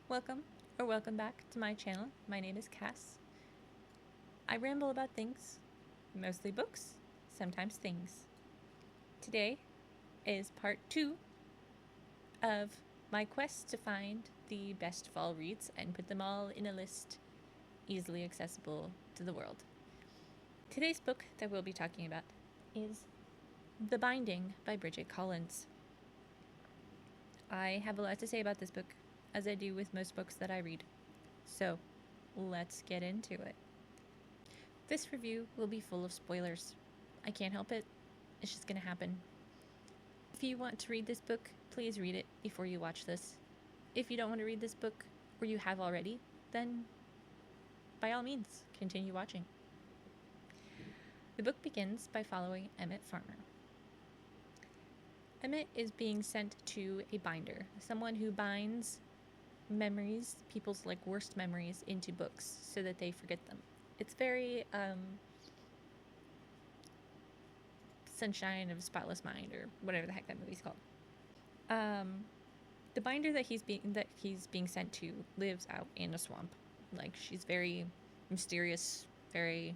Welcome or welcome back to my channel. My name is Cass. I ramble about things, mostly books, sometimes things. Today is part 2 of my quest to find the best fall reads and put them all in a list easily accessible to the world. Today's book that we'll be talking about is The Binding by Bridget Collins. I have a lot to say about this book, as I do with most books that I read. So, let's get into it. This review will be full of spoilers. I can't help it. It's just gonna happen. If you want to read this book, please read it before you watch this. If you don't want to read this book, or you have already, then by all means, continue watching. The book begins by following Emmett Farmer. Emmett is being sent to a binder, someone who binds memories, people's worst memories, into books so that they forget them. It's very Sunshine of a Spotless Mind, or whatever the heck that movie's called. The binder that he's being sent to lives out in a swamp. She's very mysterious, very.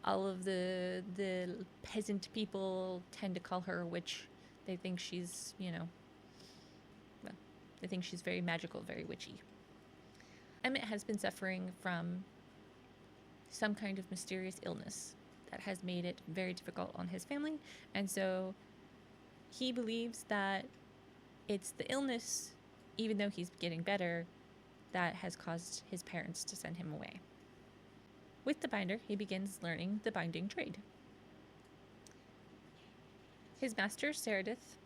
All of the peasant people tend to call her a witch. They think she's, they think she's very magical, very witchy. Emmett has been suffering from some kind of mysterious illness that has made it very difficult on his family, and so he believes that it's the illness, even though he's getting better, that has caused his parents to send him away. With the binder, he begins learning the binding trade. His master, Saradith,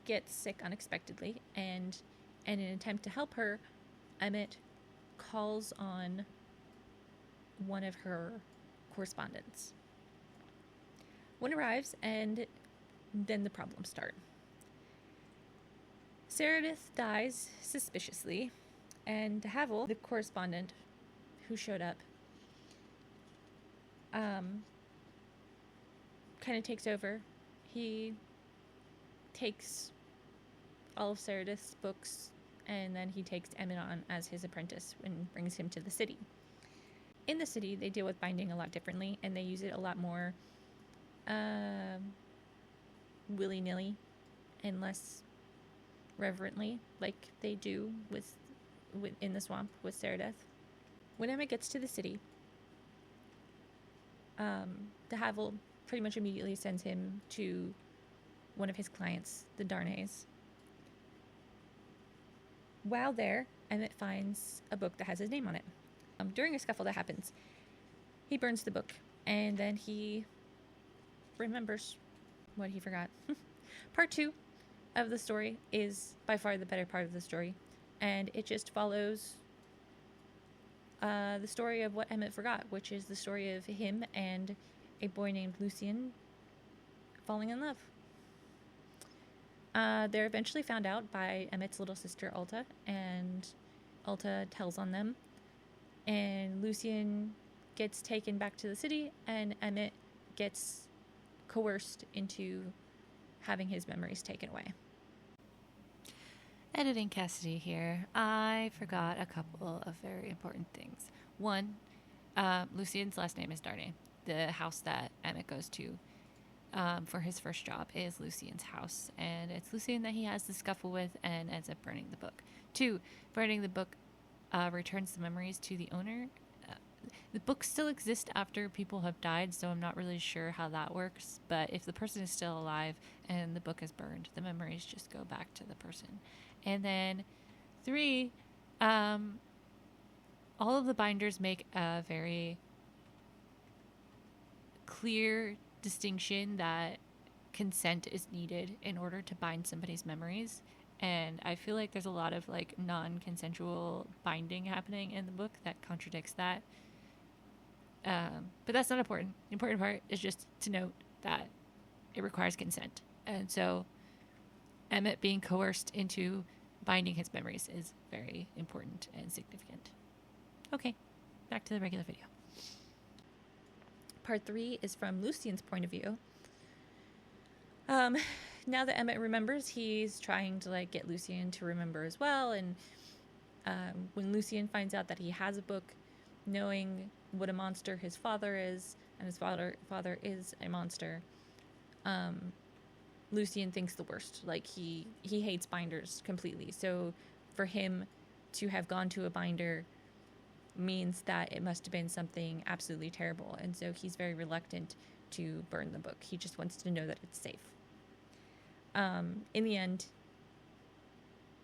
gets sick unexpectedly, and in an attempt to help her, Emmett calls on one of her correspondents. One arrives, and then the problems start. Saradith dies suspiciously, and Havel, the correspondent who showed up, kind of takes over. He takes all of Saradith's books, and then he takes Emmett on as his apprentice and brings him to the city. In the city, they deal with binding a lot differently, and they use it a lot more willy-nilly and less reverently, like they do with in the swamp with Saradith. When Emmett gets to the city, de Havel pretty much immediately sends him to one of his clients, the Darnays. While there, Emmett finds a book that has his name on it. During a scuffle that happens, he burns the book, and then he remembers what he forgot. Part 2 of the story is by far the better part of the story, and it just follows the story of what Emmett forgot, which is the story of him and a boy named Lucien falling in love. They're eventually found out by Emmett's little sister, Alta, and Alta tells on them, and Lucien gets taken back to the city, and Emmett gets coerced into having his memories taken away. Editing Cassidy here. I forgot a couple of very important things. One, Lucien's last name is Darnay. The house that Emmett goes to for his first job is Lucien's house, and it's Lucien that he has the scuffle with and ends up burning the book. 2, burning the book returns the memories to the owner. The books still exist after people have died, so I'm not really sure how that works, but if the person is still alive and the book is burned, the memories just go back to the person. And then 3, all of the binders make a very clear distinction that consent is needed in order to bind somebody's memories. And I feel like there's a lot of non-consensual binding happening in the book that contradicts that. But that's not important. The important part is just to note that it requires consent. And so Emmett being coerced into binding his memories is very important and significant. Okay, back to the regular video. Part 3 is from Lucien's point of view. Now that Emmett remembers, he's trying to get Lucien to remember as well, and When Lucien finds out that he has a book, knowing what a monster his father is, and his father is a monster, Lucien thinks the worst. Like he hates binders completely. So for him to have gone to a binder means that it must have been something absolutely terrible, and so he's very reluctant to burn the book. He just wants to know that it's safe. In the end,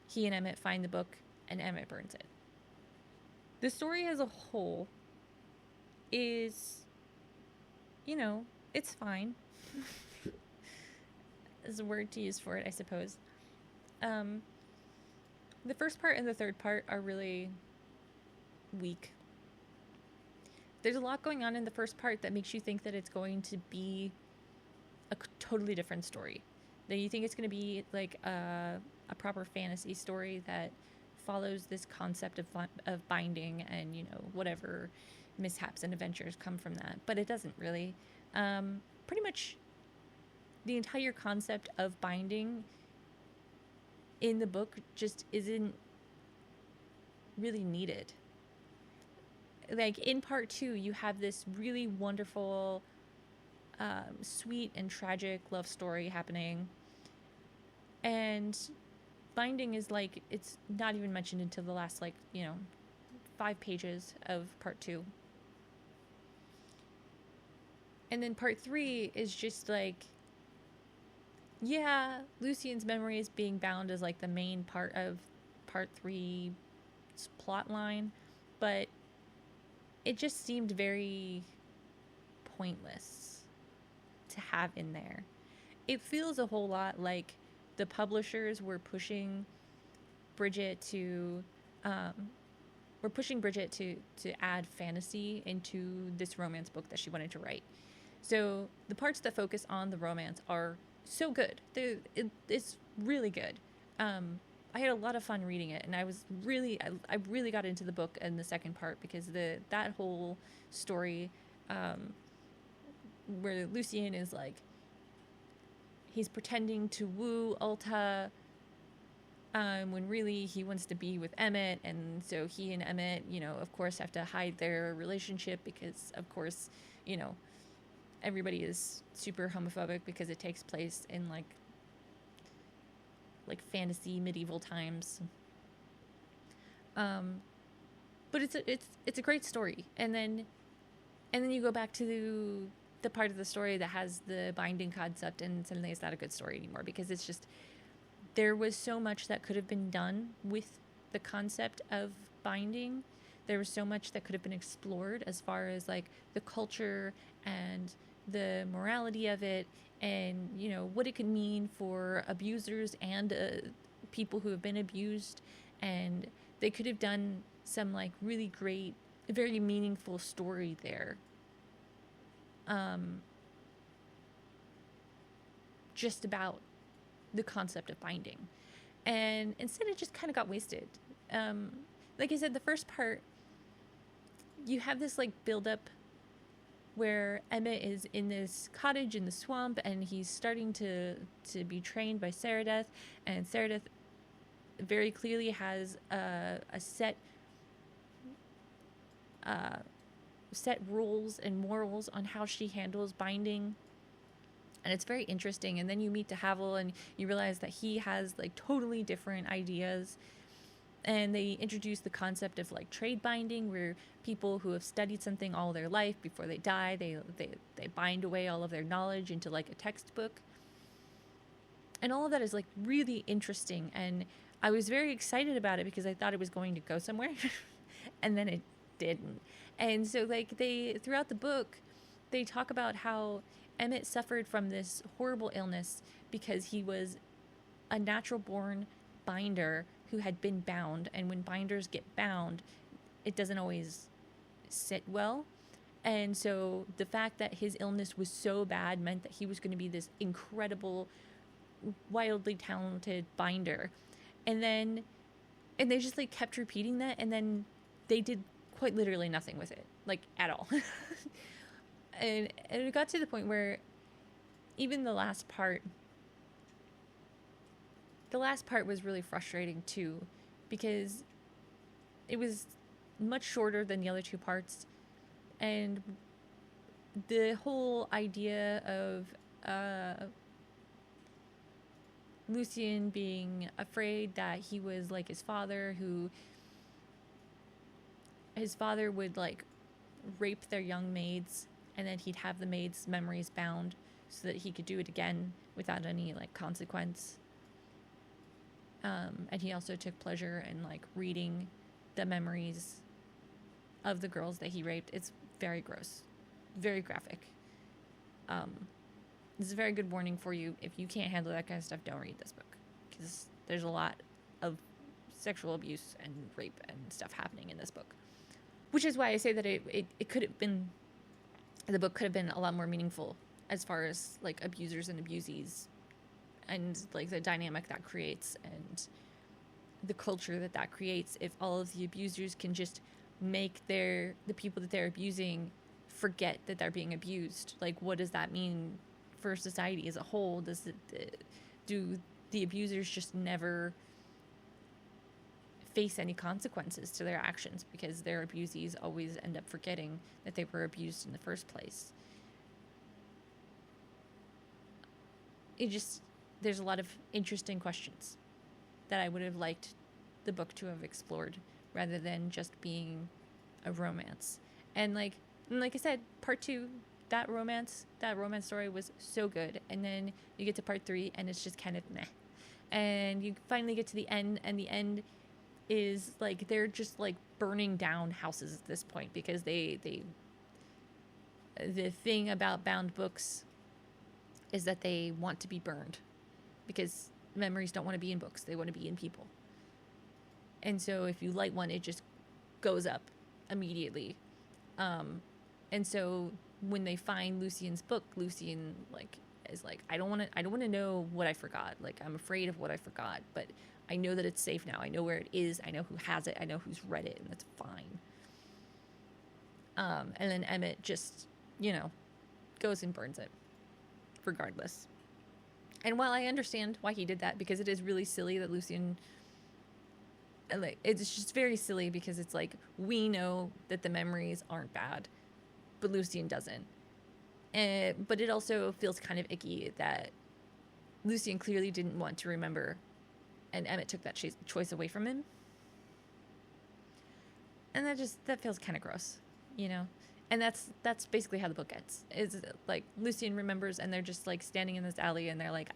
he and Emmett find the book, and Emmett burns it. The story as a whole is, it's fine. Is a word to use for it, I suppose. The first part and the third part are really weak. There's a lot going on in the first part that makes you think that it's going to be a totally different story. That you think it's going to be like a proper fantasy story that follows this concept of binding and, whatever mishaps and adventures come from that. But it doesn't really. Pretty much the entire concept of binding in the book just isn't really needed. Like in part 2, you have this really wonderful, sweet and tragic love story happening. And binding is like, it's not even mentioned until the last 5 pages of part 2. And then part 3 is just like, yeah, Lucien's memories being bound is like the main part of part 3's plot line, but it just seemed very pointless to have in there. It feels a whole lot like the publishers were pushing Bridget to add fantasy into this romance book that she wanted to write. So the parts that focus on the romance are so good. It's really good. I had a lot of fun reading it, and I really got into the book in the second part because that whole story, where Lucien is like, he's pretending to woo Ulta, when really he wants to be with Emmett, and so he and Emmett, of course, have to hide their relationship because, of course, everybody is super homophobic because it takes place in like fantasy medieval times. But it's a great story. And then you go back to the part of the story that has the binding concept, and suddenly it's not a good story anymore because it's just, there was so much that could have been done with the concept of binding. There was so much that could have been explored as far as like the culture and the morality of it, and what it could mean for abusers and people who have been abused. And they could have done some like really great, very meaningful story there, just about the concept of binding. And instead it just kind of got wasted. Like I said, the first part, you have this like build up where Emmett is in this cottage in the swamp, and he's starting to be trained by Saradeth, and Saradeth very clearly has a set rules and morals on how she handles binding, and it's very interesting. And then you meet de Havel, and you realize that he has like totally different ideas. And they introduce the concept of like trade binding, where people who have studied something all their life, before they die, they bind away all of their knowledge into like a textbook. And all of that is like really interesting. And I was very excited about it because I thought it was going to go somewhere. And then it didn't. And so like throughout the book, they talk about how Emmett suffered from this horrible illness because he was a natural born binder who had been bound, and when binders get bound, it doesn't always sit well. And so the fact that his illness was so bad meant that he was going to be this incredible, wildly talented binder. And they just like kept repeating that, and then they did quite literally nothing with it, like at all. and it got to the point where even the last part was really frustrating too, because it was much shorter than the other two parts, and the whole idea of Lucien being afraid that he was like his father, who his father would like rape their young maids, and then he'd have the maids' memories bound so that he could do it again without any like consequence. And he also took pleasure in like reading the memories of the girls that he raped. It's very gross, very graphic. This is a very good warning for you. If you can't handle that kind of stuff, don't read this book, because there's a lot of sexual abuse and rape and stuff happening in this book. Which is why I say that it could have been, the book could have been a lot more meaningful as far as like abusers and abusees, and like the dynamic that creates and the culture that creates. If all of the abusers can just make the people that they're abusing forget that they're being abused, like what does that mean for society as a whole? Do the abusers just never face any consequences to their actions because their abusees always end up forgetting that they were abused in the first place? There's a lot of interesting questions that I would have liked the book to have explored, rather than just being a romance. And like I said, part 2, that romance story was so good, and then you get to part 3 and it's just kind of meh. And you finally get to the end, and the end is like they're just like burning down houses at this point, because the thing about bound books is that they want to be burned, because memories don't want to be in books, they want to be in people. And so if you light one, it just goes up immediately. And so when they find Lucien's book, Lucien like is like, I don't want to know what I forgot. Like, I'm afraid of what I forgot, but I know that it's safe now. I know where it is. I know who has it. I know who's read it, and that's fine. And then Emmett just, goes and burns it regardless. And while I understand why he did that, because it is really silly that Lucien, like, it's just very silly, because it's like, we know that the memories aren't bad, but Lucien doesn't. But it also feels kind of icky that Lucien clearly didn't want to remember, and Emmett took that choice away from him. And that feels kind of gross, And that's basically how the book ends. Is like Lucien remembers, and they're just like standing in this alley, and they're like,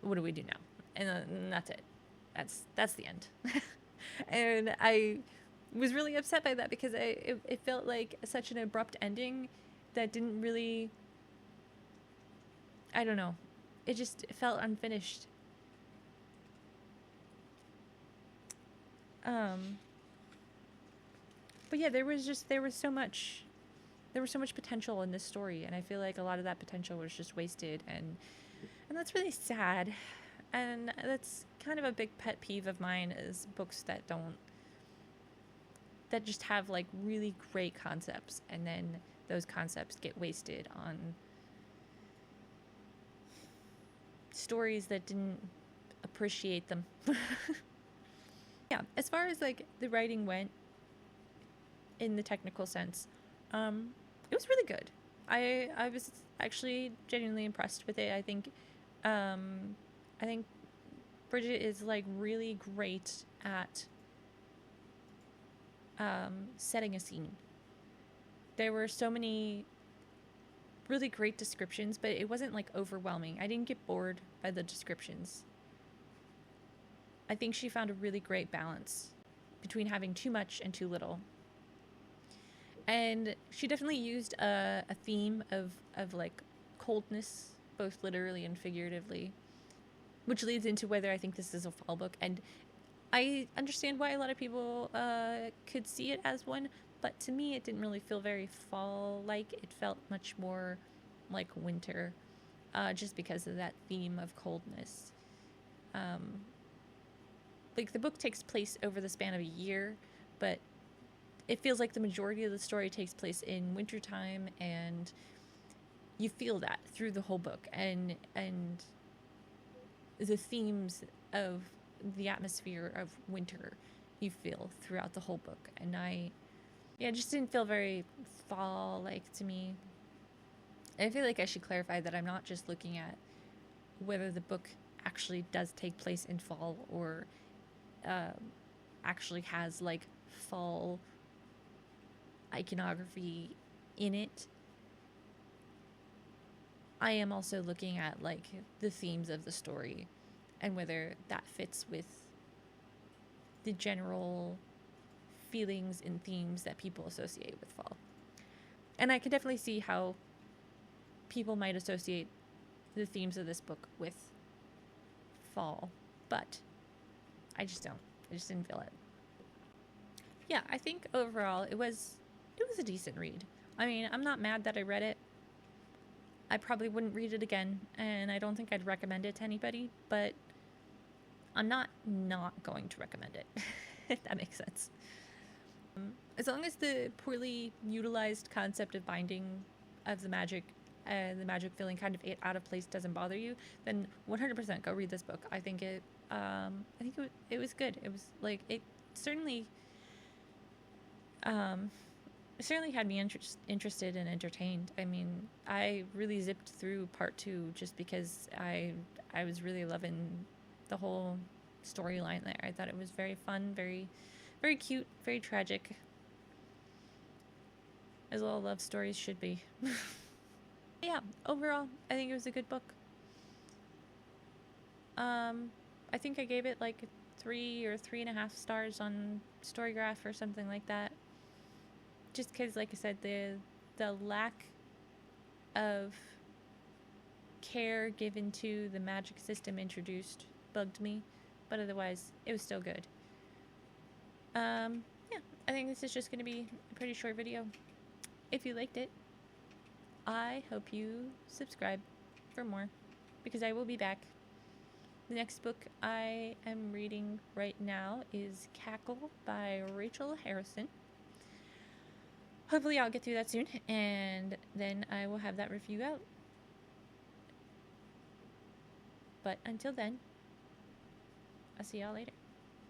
what do we do now? And that's it. That's the end. And I was really upset by that, because it felt like such an abrupt ending that didn't really, I don't know. It just felt unfinished. But yeah, there was so much potential in this story, and I feel like a lot of that potential was just wasted, and that's really sad. And that's kind of a big pet peeve of mine, is books that just have like really great concepts, and then those concepts get wasted on stories that didn't appreciate them. Yeah, as far as like the writing went, in the technical sense, it was really good. I was actually genuinely impressed with it. I think Bridget is like really great at setting a scene. There were so many really great descriptions, but it wasn't like overwhelming. I didn't get bored by the descriptions. I think she found a really great balance between having too much and too little. And she definitely used a theme of like coldness, both literally and figuratively, which leads into whether I think this is a fall book. And I understand why a lot of people could see it as one, but to me it didn't really feel very fall-like. It felt much more like winter, just because of that theme of coldness. Like, the book takes place over the span of a year, but it feels like the majority of the story takes place in wintertime, and you feel that through the whole book, and the themes of the atmosphere of winter you feel throughout the whole book. And it just didn't feel very fall-like to me. I feel like I should clarify that I'm not just looking at whether the book actually does take place in fall or actually has like fall iconography in it. I am also looking at like the themes of the story and whether that fits with the general feelings and themes that people associate with fall. And I can definitely see how people might associate the themes of this book with fall, but I just don't. I just didn't feel it. Yeah, I think overall it was a decent read. I mean, I'm not mad that I read it. I probably wouldn't read it again, and I don't think I'd recommend it to anybody, but I'm not going to recommend it, if that makes sense. As long as the poorly utilized concept of binding of the magic feeling kind of out of place doesn't bother you, then 100% go read this book. I think it was good. It was like, it certainly had me interested and entertained. I mean, I really zipped through part 2 just because I was really loving the whole storyline there. I thought it was very fun, very, very cute, very tragic, as all love stories should be. Yeah, overall, I think it was a good book. I think I gave it like 3 or 3.5 stars on Storygraph or something like that. Just because, like I said, the lack of care given to the magic system introduced bugged me, but otherwise, it was still good. Yeah, I think this is just going to be a pretty short video. If you liked it, I hope you subscribe for more, because I will be back. The next book I am reading right now is Cackle by Rachel Harrison. Hopefully I'll get through that soon, and then I will have that review out. But until then, I'll see y'all later.